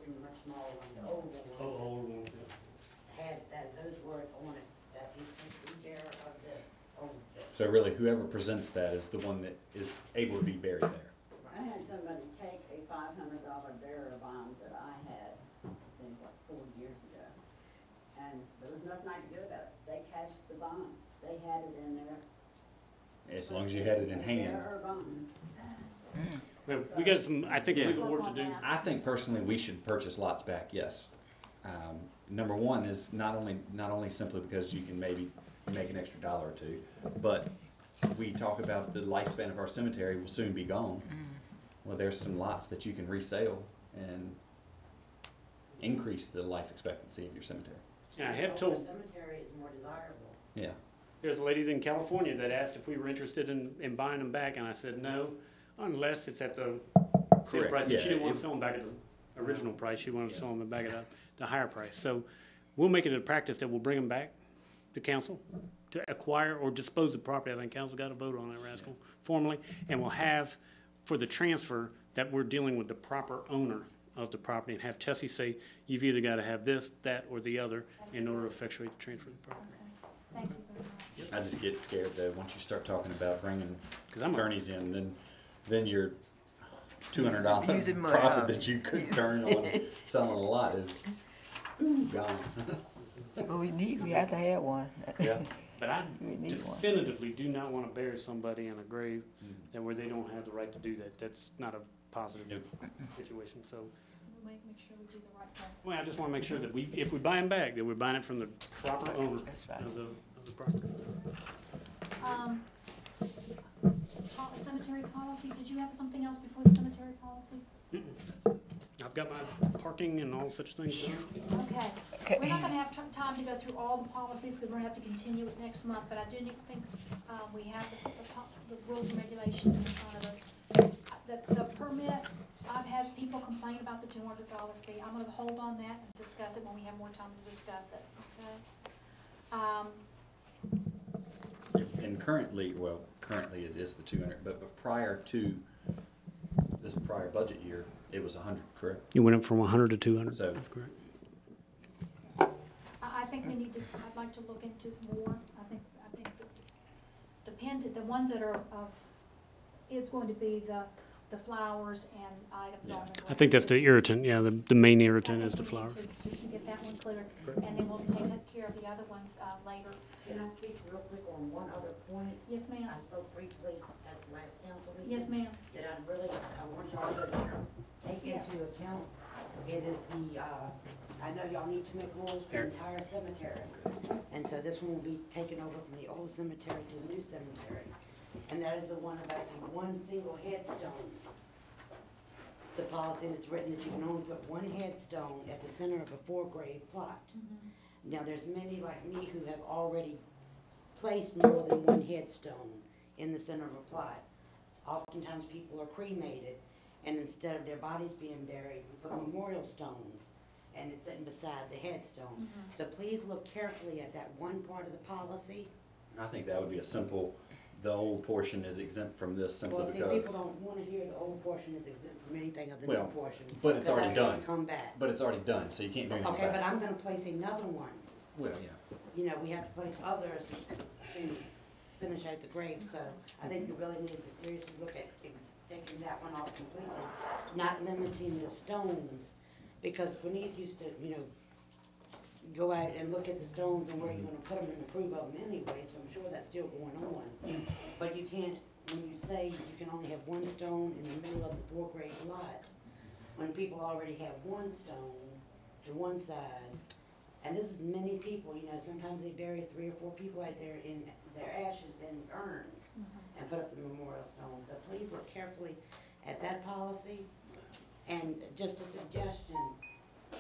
this much smaller one, the old one. Oh, old one, yeah. Had those words on it, that he's supposed to be bearer of this, owns this. So really, whoever presents that is the one that is able to be buried there. I had somebody take a $500 bearer bond that I had, it's been what, 4 years ago. And there was nothing I could do about it. They cashed the bond. They had it in there. As long as you had it in hand. Bearer bond. We got some, I think, Yeah. legal work to do. I think personally we should purchase lots back, yes. Number one is not only simply because you can maybe make an extra $1 or $2, but we talk about the lifespan of our cemetery will soon be gone. Well, there's some lots that you can resale and increase the life expectancy of your cemetery. Yeah, I have The told, cemetery is more desirable. Yeah. there's a lady in California that asked if we were interested in buying them back, and I said no, unless it's at the sale Correct, price. And yeah, she didn't want if- to sell them back at the original price. She wanted to sell them back at the higher price. So we'll make it a practice that we'll bring them back to council to acquire or dispose of property. I think council got a vote on that rascal formally, and we'll have for the transfer that we're dealing with the proper owner of the property and have Tessie say, you've either got to have this, that, or the other in order to effectuate the transfer of the property. Okay, thank you very much. I just get scared though, once you start talking about bringing 'Cause I'm a- attorneys in, then your $200 Using money, profit huh? that you could turn on selling a lot is gone. Well, we have to have one. Yeah. But I We need one. definitively do not want to bury somebody in a grave that where they don't have the right to do that. That's not a positive Nope. situation. So, We'll make sure we do the right thing. well, I just want to make sure that if we buy them back, that we're buying it from the proper owner That's right. of the property. Cemetery policies, did you have something else before the cemetery policies? I've got my parking and all such things done. Okay, we're not gonna have time to go through all the policies, because we're gonna have to continue it next month, but I do think, we have the rules and regulations in front of us. The permit, I've had people complain about the $200 fee. I'm gonna hold on that and discuss it when we have more time to discuss it, okay? And currently it is the 200, but prior to this prior budget year, it was 100, correct? You went up from 100 to 200. So- That's correct. I think we need to, I'd like to look into more. I think the ones that are is going to be the flowers and items on the. I think that's the irritant. Yeah, the main irritant is the I flowers. think we need to get that one cleared, and then we'll take care of the other ones later. Can I speak real quick on one other point? Yes, ma'am. I spoke briefly at the last council meeting. Yes, ma'am. That I want y'all to take into account. It is I know y'all need to make rules for the entire cemetery. And so this one will be taken over from the old cemetery to the new cemetery. And that is the one about the one single headstone. The policy that's written that you can only put one headstone at the center of a 4-grave plot. Now, there's many like me who have already placed more than one headstone in the center of a plot. Oftentimes people are cremated, and instead of their bodies being buried, we put memorial stones, and it's sitting beside the headstone. So please look carefully at that one part of the policy. I think that would be a simple, the old portion is exempt from this simply Well, see, because. people don't want to hear the old portion is exempt from anything of the new Well, portion. but it's because already that's gonna done. come back. But it's already done, so you can't do anything Okay, but about it. I'm gonna place another one. Well, yeah. You know, we have to place others to finish out the grave, so I think we really need to seriously look at taking that one off completely, not limiting the stones, because Bernice used to, go out and look at the stones and where you're gonna put them and approve of them anyway, so I'm sure that's still going on. But you can't, when you say you can only have one stone in the middle of the 4-grave lot, when people already have one stone to one side, and this is many people, sometimes they bury 3 or 4 people out there in their ashes in urns and put up the memorial stone. So please look carefully at that policy. And just a suggestion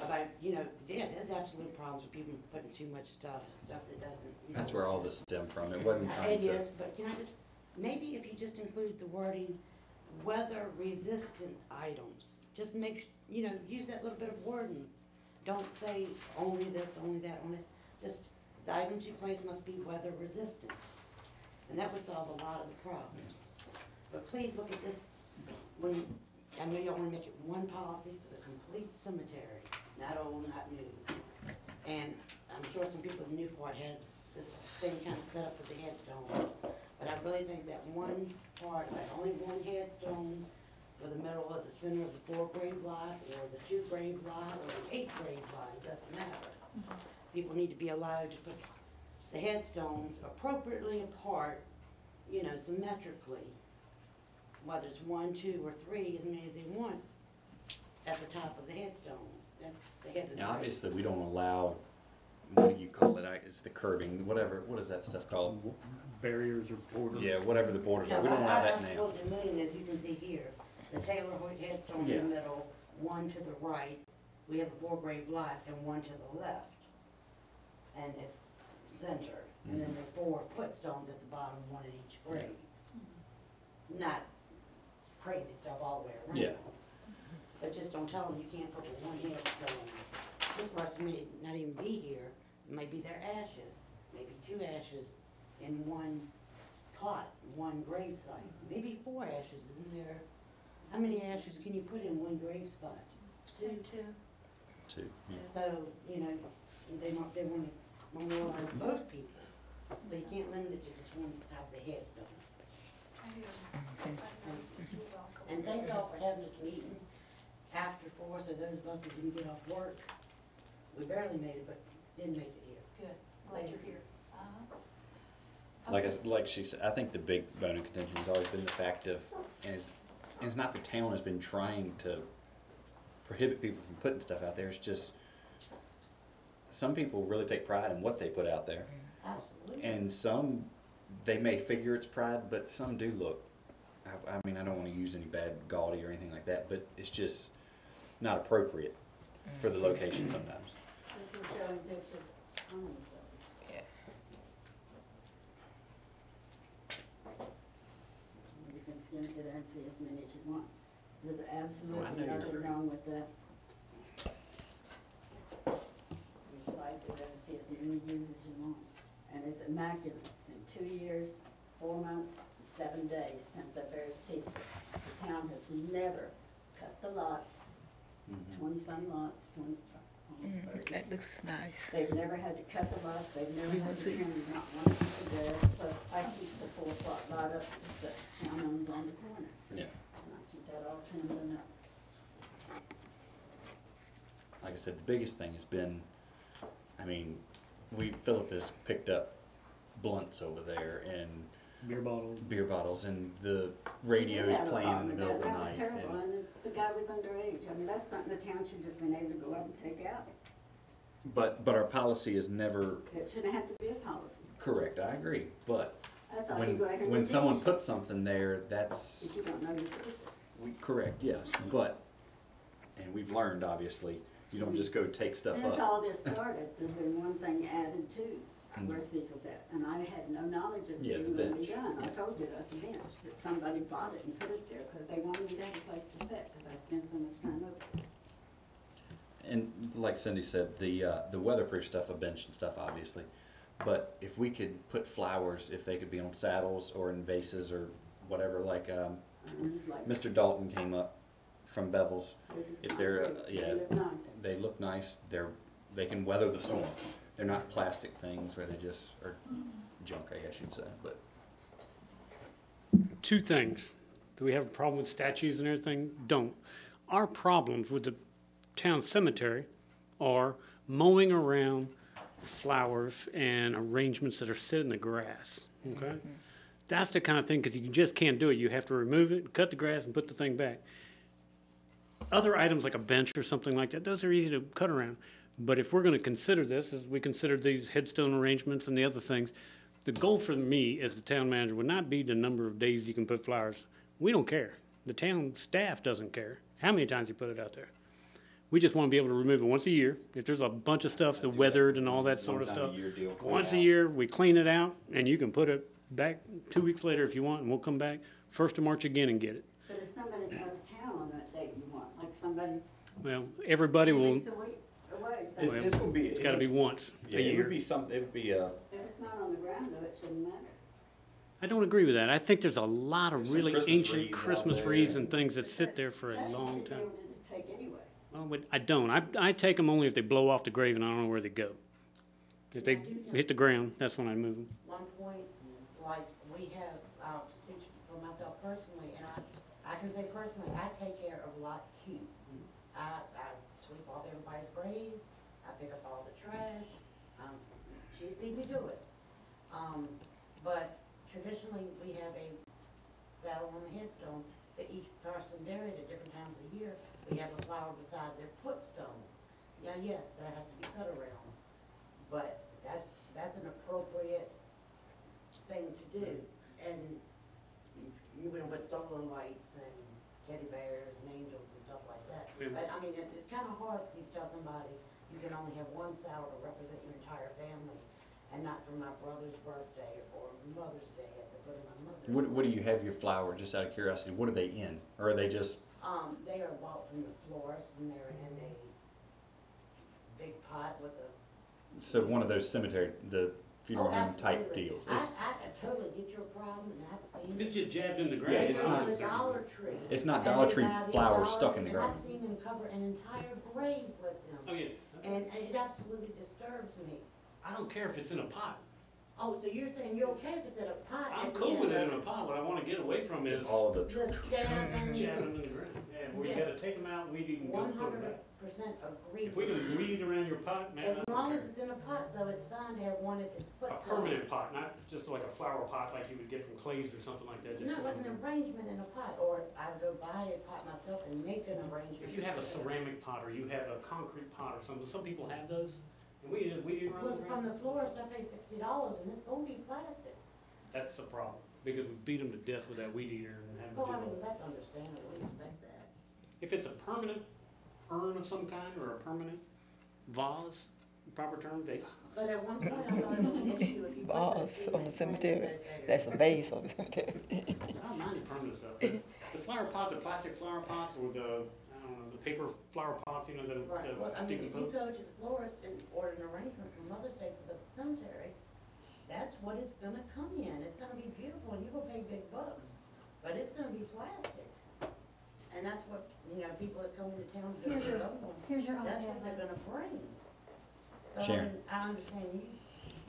about, there's absolute problems with people putting too much stuff that doesn't. That's where all this stemmed from. It wasn't trying It to. is, but can I just, maybe if you just include the wording, weather-resistant items, just use that little bit of wording. Don't say only this, only that, only that. Just the items you place must be weather resistant. And that would solve a lot of the problems. But please look at this, when I know y'all wanna make it one policy for the complete cemetery, not old, not new. And I'm sure some people in Newport has this same kind of setup with the headstone. But I really think that one part, like only one headstone for the middle of the center of the 4 grave lot, or the 2 grave lot, or the 8 grave lot, it doesn't matter. People need to be allowed to put the headstones appropriately apart, you know, symmetrically. Whether it's 1, 2, or 3, as many as they want, at the top of the headstone, at the head of the Now, grave. obviously, we don't allow, what do you call it? It's the curbing, whatever, what is that stuff called? Barriers or borders. Yeah, whatever the borders are, No, we don't allow that I'm now. supposed to million, as you can see here, the Taylor Hoyt headstone Yeah. in the middle, 1 to the right, we have a 4 grave lot, and 1 to the left. And it's centered, and then there are 4 footstones at the bottom, 1 at each grave. Not crazy stuff all the way around. Yeah. But just don't tell them you can't put one headstone. This person may not even be here, it might be their ashes, maybe 2 ashes in one plot, one grave site, maybe 4 ashes, isn't there? How many ashes can you put in one grave spot? 2? Too, yeah. So, you know, they want to memorialize both people, so you can't limit it to just one top of the headstone. And thank y'all for having this meeting after 4, so those of us that didn't get off work, we barely made it, but didn't make it here. Good, glad you're here. Like she said, I think the big bone of contention has always been the fact of, and it's not the town has been trying to prohibit people from putting stuff out there. It's just some people really take pride in what they put out there, Absolutely. and some they may figure it's pride, but some do look. I mean, I don't want to use any bad gaudy or anything like that, but it's just not appropriate for the location sometimes. If you're showing pictures, Yeah. you can skim through there and see as many as you want. There's Oh, I absolutely know you're nothing free. wrong with that. You slide through there and see as many views as you want. And it's immaculate. It's been 2 years, 4 months, 7 days since I buried Cecil. The town has never cut the lots, 20-some lots, almost 30. That looks nice. They've never had to cut the lots, they've never We had will to see. trim not one piece of grass, plus I keep the 4-plot lot up that the town owns on the corner. Yeah. And I keep that all trimmed and up. Like I said, the biggest thing has been, I mean, Philip has picked up blunts over there and Beer bottles. beer bottles, and the radio is They had a playing in the problem middle of with the that. That was night. terrible, and the guy was underage. I mean, that's something the town should just been able to go up and take out. But our policy is never It shouldn't have to be a policy. correct. I agree, but That's all you go ahead and when do. someone puts something there, that's If you don't know your business. correct. Yes, but and we've learned obviously you don't just go take stuff Since up. all this started, there's been one thing added to where Mhm. Cecil's at, and I had no knowledge of it Yeah, the even when we bench. begun. I Yeah. told you at the bench that somebody bought it and put it there because they wanted me to have a place to sit because I spend so much time over there. And like Cindy said, the weatherproof stuff, a bench and stuff, obviously. But if we could put flowers, if they could be on saddles or in vases or whatever, like And it's like, Mr. Dalton came up from Bevel's. this is if they're, concrete. yeah. They look nice. They look nice. They can weather the storm. They're not plastic things where they just are junk, I guess you'd say. But 2 things. Do we have a problem with statues and everything? Don't. Our problems with the town cemetery are mowing around flowers and arrangements that are sit in the grass, okay? That's the kind of thing, because you just can't do it. You have to remove it, cut the grass, and put the thing back. Other items like a bench or something like that, those are easy to cut around. But if we're going to consider this, as we consider these headstone arrangements and the other things, the goal for me as the town manager would not be the number of days you can put flowers. We don't care. The town staff doesn't care how many times you put it out there. We just want to be able to remove it once a year. If there's a bunch of stuff that weathered and all that sort of stuff, once a year, we clean it out, and you can put it back 2 weeks later if you want, and we'll come back 1st of March again and get it. But if somebody's out of town on that date you want, like somebody's Well, everybody 2 will, weeks away, it's, if Well, it's gonna be. it's got to be once Yeah, a it year. would be some. It would be it's not on the ground though, it shouldn't matter. I don't agree with that. I think there's a lot of There's some really Christmas ancient wreaths out Christmas there. wreaths and things that sit there for a That long you should be time. able to just take anyway. Well, but I don't. I take them only if they blow off the grave and I don't know where they go. If they hit the ground, that's when I move them. One point, like, we have, I'll speak for myself personally, and I can say personally, I take care of lot Q. I sweep off everybody's grave, I pick up all the trash, she sees me do it. But traditionally, we have a saddle on the headstone for each person buried at different times of the year. We have a flower beside their footstone. Yeah, yes, that has to be cut around, but that's an appropriate thing to do. And you know, with solar lights and teddy bears and angels and stuff like that. Yeah. But I mean, it's kind of hard for you to tell somebody you can only have one saddle to represent your entire family, and not for my brother's birthday or Mother's Day at the foot of my mother. What do you have your flower, just out of curiosity, what are they in? Or are they just, They are bought from the florist, and they're in a big pot with a. so one of those cemetery, the funeral home type absolutely. deals? I totally get your problem, and I've seen It's it. just jabbed in the They ground. it's go not- to the Dollar Tree. It's not and Dollar they Tree buy these flowers dollars, stuck in the and ground. I've seen them cover an entire grave with them, Oh, yeah. and it absolutely disturbs me. I don't care if it's in a pot. Oh, so you're saying you're okay if it's in a pot? I'm at the cool end with it of in a pot. What I want to get away from is All the, The stabbing, jabbing them in the ground. Yeah, where you Yes. gotta take them out, weed eat, and go put them back. 100% agree. If we can weed around your pot, man, I As don't long care. as it's in a pot, though, it's fine to have one if it's A put. permanent pot, not just like a flower pot like you would get from Clay's or something like that. Just Not like something- an arrangement in a pot, or I would go buy a pot myself and make an arrangement. If you have a ceramic pot or you have a concrete pot or something, some people have those, and we just weed it around Well, the from ground. the florist, I pay $60, and it's gonna be plastic. That's the problem, because we beat them to death with that weed eater and have Well, I them do mean, it. that's understandable, we expect that. If it's a permanent urn of some kind or a permanent vase, proper term, vase. But at one point, I thought it was an issue if you put Vase cement on the cemetery. plants associated. That's a base on the cemetery. I don't mind the permanent stuff. The flower pot, the plastic flower pots, or the, I don't know, the paper flower pots, you know, Right, well, I mean, if you decompose. go to the florist and order an arrangement for Mother's Day for the cemetery, that's what it's gonna come in, it's gonna be beautiful, and you will pay big bucks, but it's gonna be plastic. And that's what, you know, people that come into town to Here's do your- the other ones, Here's your that's idea. what they're gonna bring. So, I Sharon. mean, I understand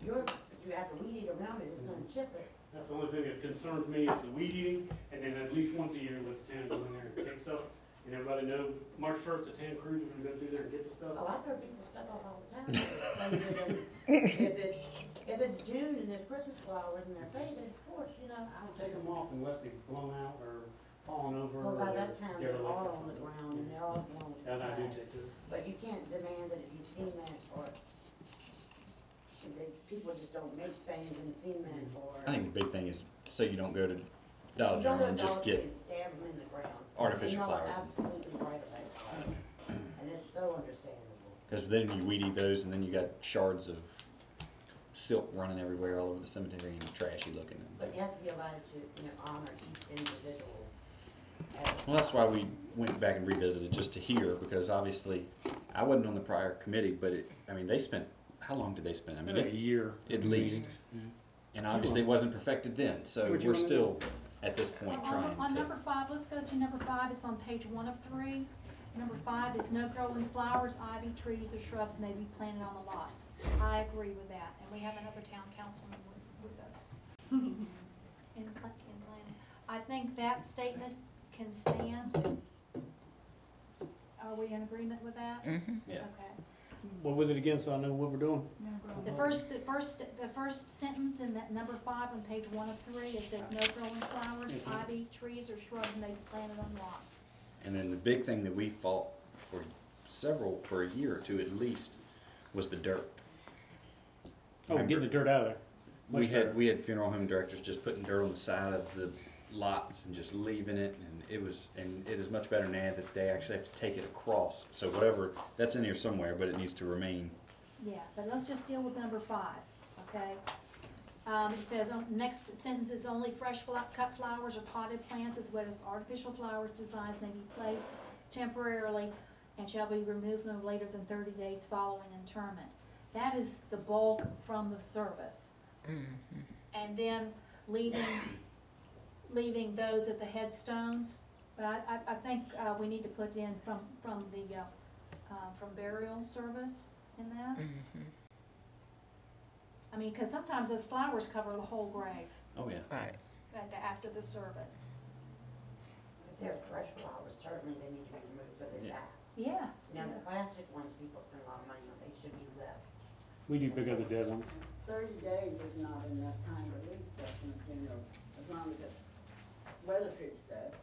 you have to weed eat around it, it's gonna chip it. That's the only thing that concerns me is the weed eating, and then at least once a year, let the town go in there and take stuff, and everybody know, March first, the town crews are gonna go through there and get the stuff. Oh, I throw people's stuff off all the time. If it's June and there's Christmas flowers and they're faded, of course, you know, I don't take them off unless they've blown out or fallen over. well, by or that time, they're derelict all or on the something. ground and they're all blown to the That I do side. take too. But you can't demand that if you've seen that, or people just don't make things in cement or. I think the big thing is, so you don't go to Dollar You don't General go and to just Dollar Tree get and stab them in the ground. artificial And flowers. you're absolutely right about that. And it's so understandable. Because then you weed eat those, and then you got shards of silk running everywhere all over the cemetery and trashy looking. But you have to be allowed to, you know, honor each individual. as- Well, that's why we went back and revisited, just to hear, because obviously, I wasn't on the prior committee, but I mean, they spent, how long did they spend? I mean, Been a year. at least. And obviously, it wasn't perfected then, so What you we're wanna still, at this point, trying On to. number 5, let's go to number 5, it's on page 1 of 3. Number 5 is no growing flowers, ivy, trees, or shrubs may be planted on the lots. I agree with that, and we have another town councilman with us in planning. I think that statement can stand. Are we in agreement with that? Mhm. Yeah. Okay. What was it again, so I know what we're doing? The first sentence in that number 5 on page 1 of 3, it says no growing flowers, ivy, trees, or shrubs may be planted on lots. And then the big thing that we fought for for a year or two at least, was the dirt. Oh, getting the dirt out of there. Much better. We had funeral home directors just putting dirt on the side of the lots and just leaving it, and it is much better now that they actually have to take it across. So whatever, that's in here somewhere, but it needs to remain. Yeah, but let's just deal with number 5, okay? It says, next sentence is only fresh cut flowers or potted plants as well as artificial flowers designs may be placed temporarily and shall be removed no later than 30 days following interment. That is the bulk from the service. And then leaving those at the headstones. But I think, we need to put in from burial service in that. I mean, cause sometimes those flowers cover the whole grave Oh, yeah. Right. after the service. If they're fresh flowers, certainly they need to be removed because they Yeah. die. Yeah. Now, the plastic ones, people spend a lot of money on, they should be left. We do pick up the dead ones. 30 days is not enough time to leave stuff in the funeral, as long as it's weatherproof stuff.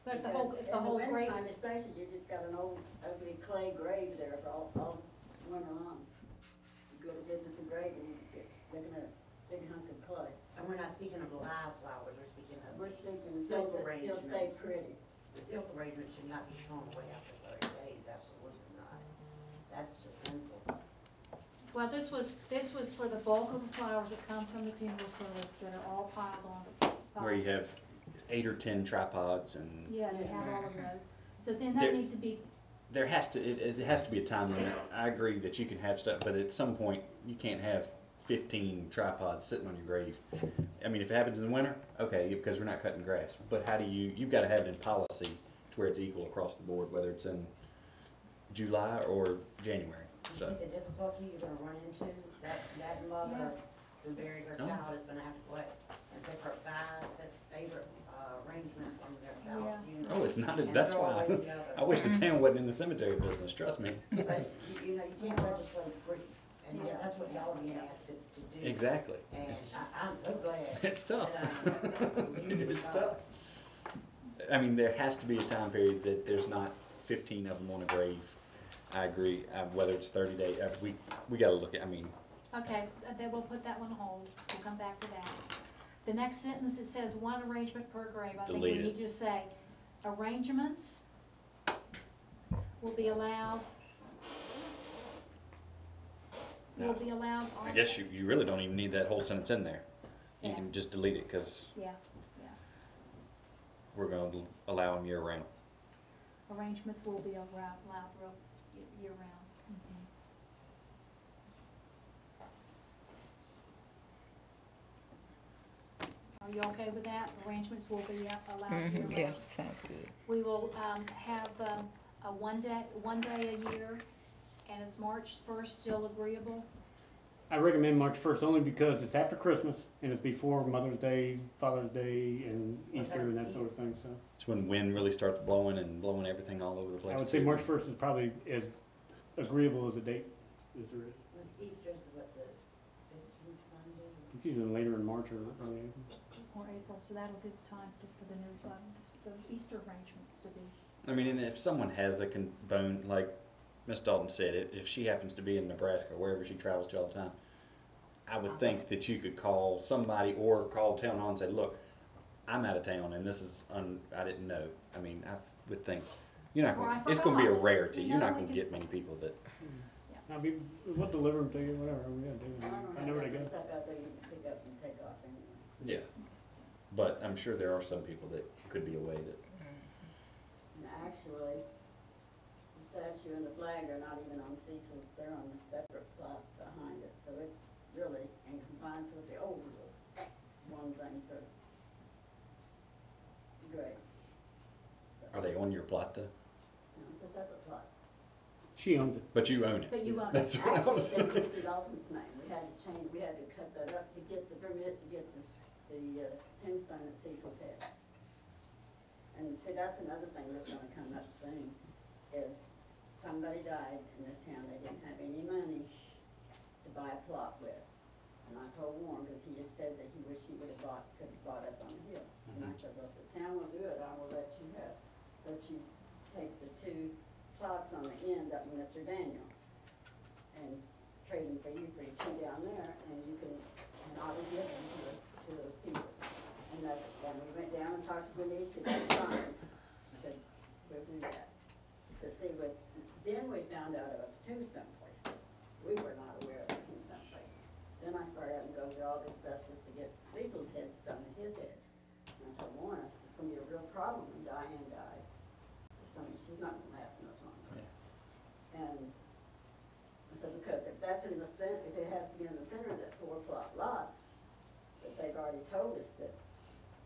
But the whole, if the whole In the grave wintertime is, especially, you just got an old ugly clay grave there for all winter long. You go to visit the grave and you're looking at a big hunk of clay. And we're not speaking of live flowers, we're speaking of. We're speaking of Silk things that still stay arrangements. pretty. The silk arrangement should not be thrown away after 30 days, absolutely not. That's just sinful. well, this was for the bulk of the flowers that come from the funeral service that are all piled on the. Where you have 8 or 10 tripods and Yeah, they have all of those. So then There- that needs to be, there has to, it has to be a time limit. I agree that you can have stuff, but at some point, you can't have 15 tripods sitting on your grave. I mean, if it happens in the winter, okay, because we're not cutting grass. But how do you've got to have it in policy to where it's equal across the board, whether it's in July or January. You So, see the difficulty you're gonna run into, that mother who buried her Oh. child is gonna have to collect and pick her 5 favorite arrangements from their child's funeral. oh, it's not, and that's throw why. away the others. I wish the town wasn't in the cemetery business, trust me. But, you know, you can't legislate grief, and yet that's what y'all are being asked to do. Exactly. And It's, I'm so glad. it's tough. that It's tough. I mean, there has to be a time period that there's not 15 of them on a grave. I agree, whether it's 30 days, we gotta look at, I mean, okay, then we'll put that one on hold. We'll come back to that. The next sentence, it says one arrangement per grave. I think we Delete it. need to say arrangements will be allowed. Will be allowed on. I guess you really don't even need that whole sentence in there. You Yeah. can just delete it, cause Yeah, we're gonna allow them year round. arrangements will be allowed year round. Are you okay with that? Arrangements will be allowed year round? Yeah, sounds good. We will, have, a one day a year, and is March 1st still agreeable? I recommend March 1st only because it's after Christmas and it's before Mother's Day, Father's Day, and Easter and that sort of thing, so. It's when wind really starts blowing and blowing everything all over the place. I would say too. March 1st is probably as agreeable as a date as there is. Easter's what, the 15th Sunday? It's usually later in March or early April. Or April, so that'll give time for the new, the Easter arrangements to be. I mean, and if someone has a bone, like Miss Dalton said, if she happens to be in Nebraska or wherever she travels to all the time, I would think that you could call somebody or call town hall and say, look, I'm out of town and this is, I didn't know. I mean, I would think, you're not Or I gonna, it's gonna be a forgot. rarity. You You're know, not we gonna can- get many people that, Now, we'll deliver them to you, whatever we gotta do. I I know where they don't go. have stuff out there you just pick up and take off anyway. yeah. But I'm sure there are some people that could be a way that, And actually, the statue and the flag are not even on Cecil's, they're on a separate plot behind it, so it's really in compliance with the old rules. One thing for grave. So, are they on your plot though? no, it's a separate plot. She owns it. But you own it. But you won't. That's what I was Actually, saying. they used the ultimate's name, we had to change, we had to cut that up to get the permit to get the tombstone at Cecil's head. And see, that's another thing that's gonna come up soon, is somebody died in this town, they didn't have any money to buy a plot with. And I told Warren, cause he had said that he wished he could have bought up on the hill. And I said, well, if the town will do it, I will let you take the 2 plots on the end up in Mr. Daniel and trade them for you for 2 down there, and you can, and I will give them to those people. And we went down and talked to Bernice, and that's fine. I said, we'll do that. But see, then we found out about the tombstone place. We were not aware of the tombstone place. Then I started having to go through all this stuff just to get Cecil's headstone at his head. And I told Warren, I said, it's gonna be a real problem when Diane dies. She's not gonna last much longer. And I said, because if that's in the center, if it has to be in the center of that 4 plot lot, but they've already told us that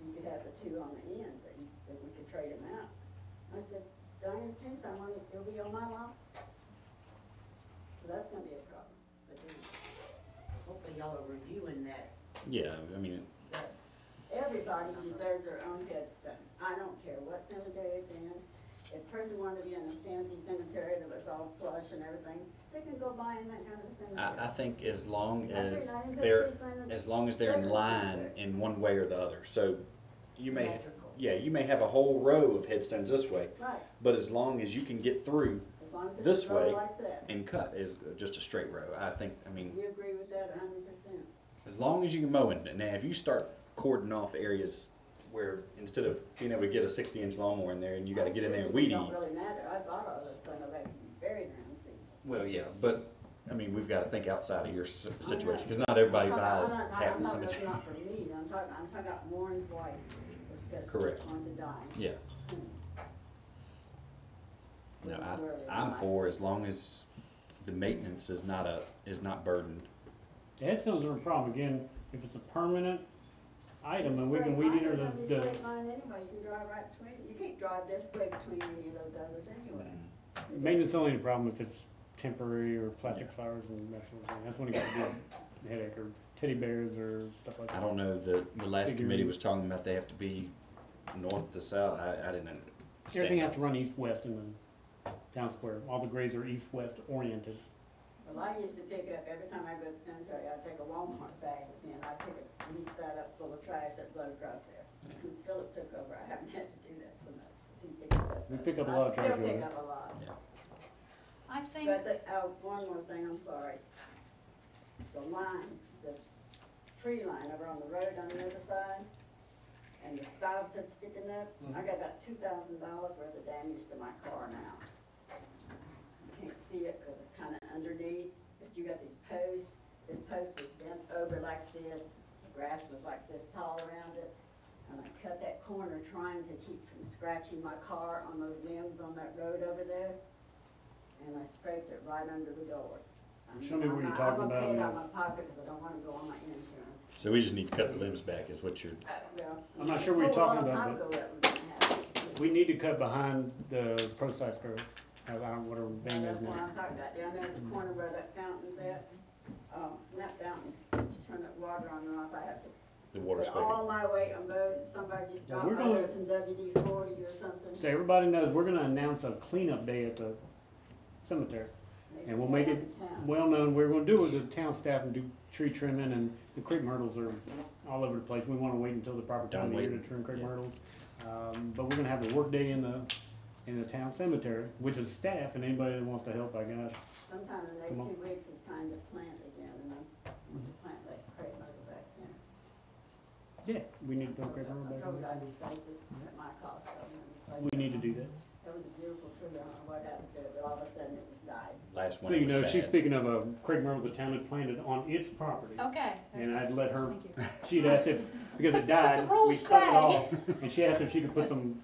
you could have the two on the end, that we could trade them out. I said, Diane's tombstone, it'll be on my lot. So that's gonna be a problem. But then, Hopefully y'all are reviewing that. Yeah, I mean, everybody deserves their own headstone. I don't care what cemetery it's in. If a person wanted to be in a fancy cemetery that was all plush and everything, they can go buy in that kind of a cemetery. I think as long That's as right, I didn't put they're, Cecil in the as long as they're in regular line cemetery. in one way or the other. So you may, Symmetrical. yeah, you may have a whole row of headstones this way, Right, but as long as you can get through as long as it's this a row way like that. and cut is just a straight row, I think, I mean, You agree with that 100%? as long as you can mow it. Now, if you start cording off areas where instead of being able to get a 60-inch lawnmower in there and you gotta get in there and weed It eat. don't really matter. I bought all those, so they can be buried around Cecil. Well, yeah, but, I mean, we've gotta think outside of your situation, I know. because not everybody I'm buys talking- half the I'm cemetery. not for me, I'm talking about Warren's wife, that's Correct. going to die Yeah, soon. no, Where they I'm die. for as long as the maintenance is not burdened. The headstones are a problem, again, if it's a permanent item and we Straight can weed line, eat or they're gonna be the, straight line anyway, you can drive right between, you can't drive this way between any of those others anyway. maintenance only a problem if it's temporary or plastic flowers and that sort of thing. That's when it gets a headache, or teddy bears or stuff like that. I don't know, the last Figure- committee was talking about they have to be north to south, I didn't understand. Everything has that. to run east-west in the town square. All the graves are east-west oriented. Well, I used to pick up, every time I go to the cemetery, I'd take a Walmart bag with me and I'd pick a piece that up full of trash that floated across there. Since Philip took over, I haven't had to do that so much, 'cause he picks stuff We up. pick up a I lot of trash Still pick over up a lot. Yeah. I think, But one more thing, I'm sorry. The line, the tree line over on the road on the other side, and the stobs that's sticking up, I got about $2,000 worth of damage to my car now. You can't see it because it's kinda underneath, but you got these posts, this post was bent over like this, the grass was like this tall around it, and I cut that corner trying to keep from scratching my car on those limbs on that road over there, and I scraped it right under the door. Show me where you're talking I'm gonna about pay it now. out of my pocket because I don't wanna go on my insurance. So we just need to cut the limbs back is what you're, Well, I'm not sure what you're talking about, A long time ago that was gonna happen. We need to cut behind the pro-size curve, I don't, whatever vein is That's what now. I'm talking about, down there at the corner where that fountain's at. That fountain, to turn that water on and off, I have to the water put all spigot. my weight on both, if somebody just Well, dropped we're my gonna- load some WD-40 or something. So everybody knows, we're gonna announce a cleanup day at the cemetery. they And we'll can make go it up in town. well known, we're gonna do it with the town staff and do tree trimming, and the crepe myrtles are all over the place. We wanna wait until the proper time Don't of year wait. to trim crepe Yeah. myrtles. But we're gonna have a work day in the town cemetery with the staff and anybody that wants to help, I guess. Sometime in the Come next on. 2 weeks, it's time to plant again, and I want to plant that crepe myrtle back there. Yeah, we need to put crepe myrtle I back told in. you I'd replace it at my cost, so I'm gonna replace We it. need to do that. It was a beautiful tree, I don't know what happened to it, but all of a sudden it just died. Last So one you was know, she's bad. speaking of a crepe myrtle the town had planted on its property. okay. And I'd let her, Thank you. she'd asked if, because it died, rules we cut it say. off, and she asked if she could put some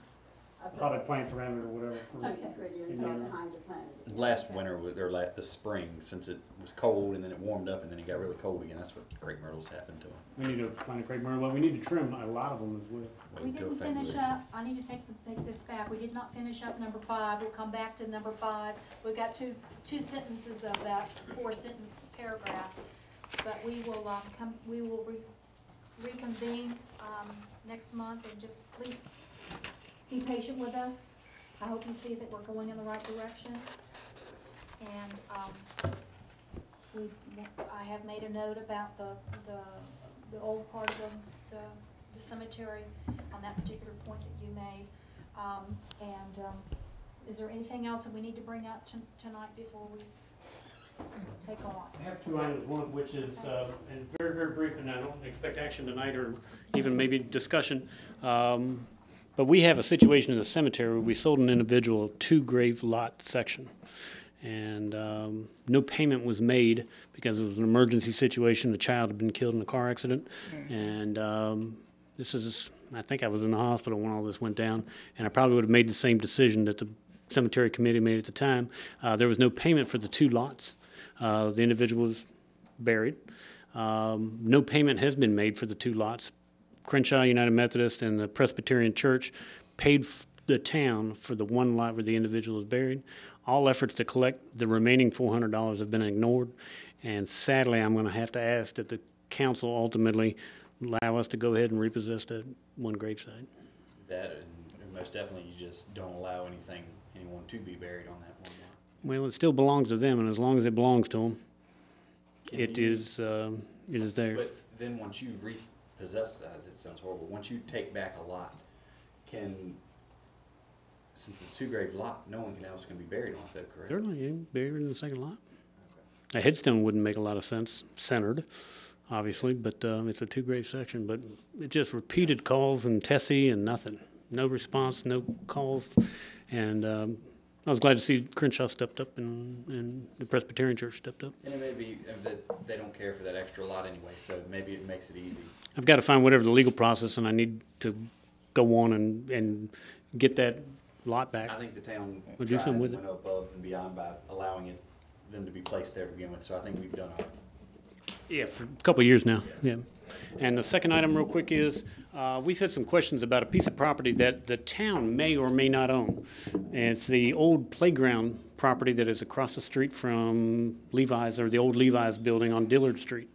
I put potted plants around it or whatever. something pretty in until there. time to plant it. Last winter, or the spring, since it was cold and then it warmed up and then it got really cold again, that's what crepe myrtles happened to them. We need to plant a crepe myrtle, but we need to trim a lot of them as well. Wait We until didn't finish February. up, I need to take this back, we did not finish up number 5, we'll come back to number 5. We've got two sentences of that 4-sentence paragraph, but we will reconvene, next month, and just please be patient with us. I hope you see that we're going in the right direction, and, I have made a note about the old part of the cemetery on that particular point that you made. Is there anything else that we need to bring up tonight before we take on? I have two items, one of which is, and very, very brief, and I don't expect action tonight or even maybe discussion. But we have a situation in the cemetery where we sold an individual a 2-grave lot section. And no payment was made because it was an emergency situation. The child had been killed in a car accident. And this is, I think I was in the hospital when all this went down. And I probably would have made the same decision that the cemetery committee made at the time. There was no payment for the 2 lots. The individual was buried. No payment has been made for the 2 lots. Crenshaw United Methodist and the Presbyterian Church paid the town for the 1 lot where the individual is buried. All efforts to collect the remaining $400 have been ignored, and sadly, I'm going to have to ask that the council ultimately allow us to go ahead and repossess that 1 gravesite. That, and most definitely, you just don't allow anyone to be buried on that 1 lot. Well, it still belongs to them, and as long as it belongs to them, Can it you- is theirs. But then once you repossess that, it sounds horrible, once you take back a lot, since it's a 2-grave lot, no one else can be buried on it though, correct? Certainly, you can bury it in the second lot. A headstone wouldn't make a lot of sense, centered, obviously, but it's a 2-grave section. But it just repeated calls and Tessie and nothing. No response, no calls. And I was glad to see Crenshaw stepped up and the Presbyterian Church stepped up. And it may be that they don't care for that extra lot anyway, so maybe it makes it easy. I've got to find whatever the legal process, and I need to go on and get that lot back. I think the town We'll do something with it. went above and beyond by allowing them to be placed there to begin with, so I think we've done our. Yeah, for a couple of years now, yeah. And the second item real quick is, we've had some questions about a piece of property that the town may or may not own. And it's the old playground property that is across the street from Levi's, or the old Levi's building on Dillard Street.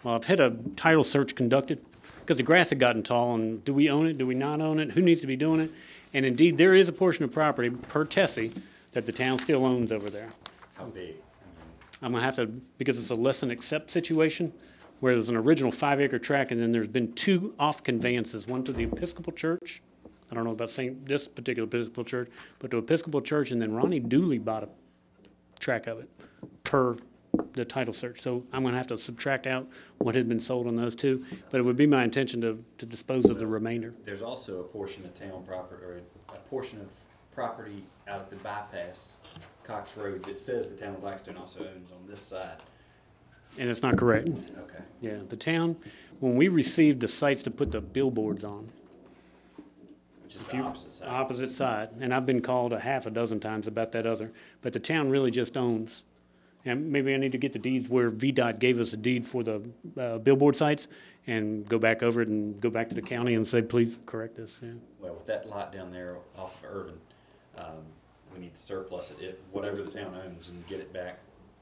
Well, I've had a title search conducted, because the grass had gotten tall, and do we own it, do we not own it, who needs to be doing it? And indeed, there is a portion of property, per Tessie, that the town still owns over there. How big? I'm gonna have to, because it's a less than accept situation, where there's an original 5-acre tract, and then there's been 2 off conveyances, one to the Episcopal Church. I don't know about this particular Episcopal Church, but to Episcopal Church, and then Ronnie Dooley bought a tract of it per the title search. So I'm gonna have to subtract out what had been sold on those 2, but it would be my intention to dispose of the remainder. There's also a portion of town property, or a portion of property out at the bypass, Cox Road, that says the town of Blackstone also owns on this side. And it's not correct. Okay. Yeah, the town, when we received the sites to put the billboards on, Which is the opposite side. opposite side, and I've been called a half a dozen times about that other, but the town really just owns. And maybe I need to get the deeds where VDOT gave us a deed for the billboard sites and go back over it and go back to the county and say, please correct this, yeah. Well, with that lot down there off of Irvin, we need to surplus it, whatever the town owns, and get it back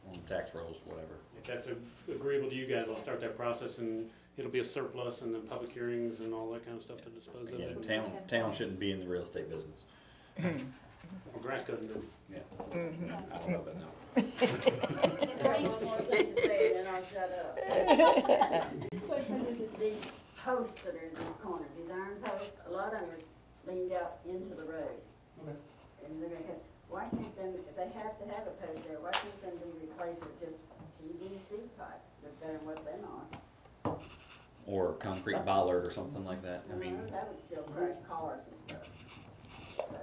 on the tax rolls, whatever. If that's agreeable to you guys, I'll start that process, and it'll be a surplus and then public hearings and all that kind of stuff to dispose of Yeah, it. town shouldn't be in the real estate business. Or grass cutting. Yeah. I don't know about now. Is there any, One more thing to say, and then I'll shut up. These posts that are in these corners, these iron posts, a lot of them are leaned out into the road. And they're gonna have, why can't them, if they have to have a post there, why can't them be replaced with just PVC pipe? They're better than what them are. Or concrete bollard or something like that. I mean, That would still crush cars and stuff.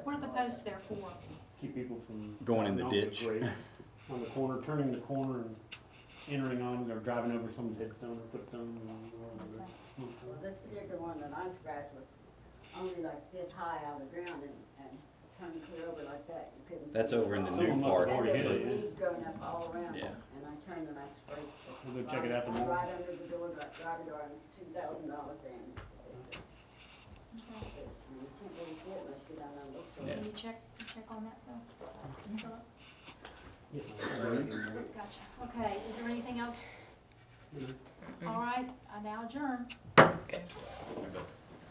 what are the posts there for? Keep people from. Going in the off ditch. grade, on the corner, turning the corner and entering on, or driving over someone's headstone or footstone. Okay. Well, this particular one that I scratched was only like this high out of the ground and turned clear over like that. You couldn't see. that's it. over in the Someone new must have part. And already there hit were it, yeah. weeds growing up all around it, Yeah. and I turned and I scraped it. We'll go check it out tomorrow. Right under the door, driver door, and it's $2,000 damage to fix it. Okay. And you can't really see it unless you go down there and look for Can it. you check on that, Phil? Philip? Yeah. Gotcha. Okay, is there anything else? All right, I now adjourn. Okay.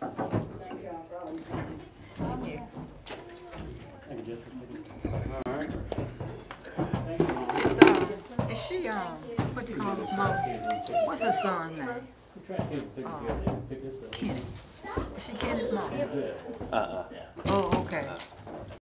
Thank you all for all your time. Thank you. Thank you, Jeff. All right. So, is she, what you call his mom? What's her son's name? Kenny. Is she Kenny's mom? Oh, okay.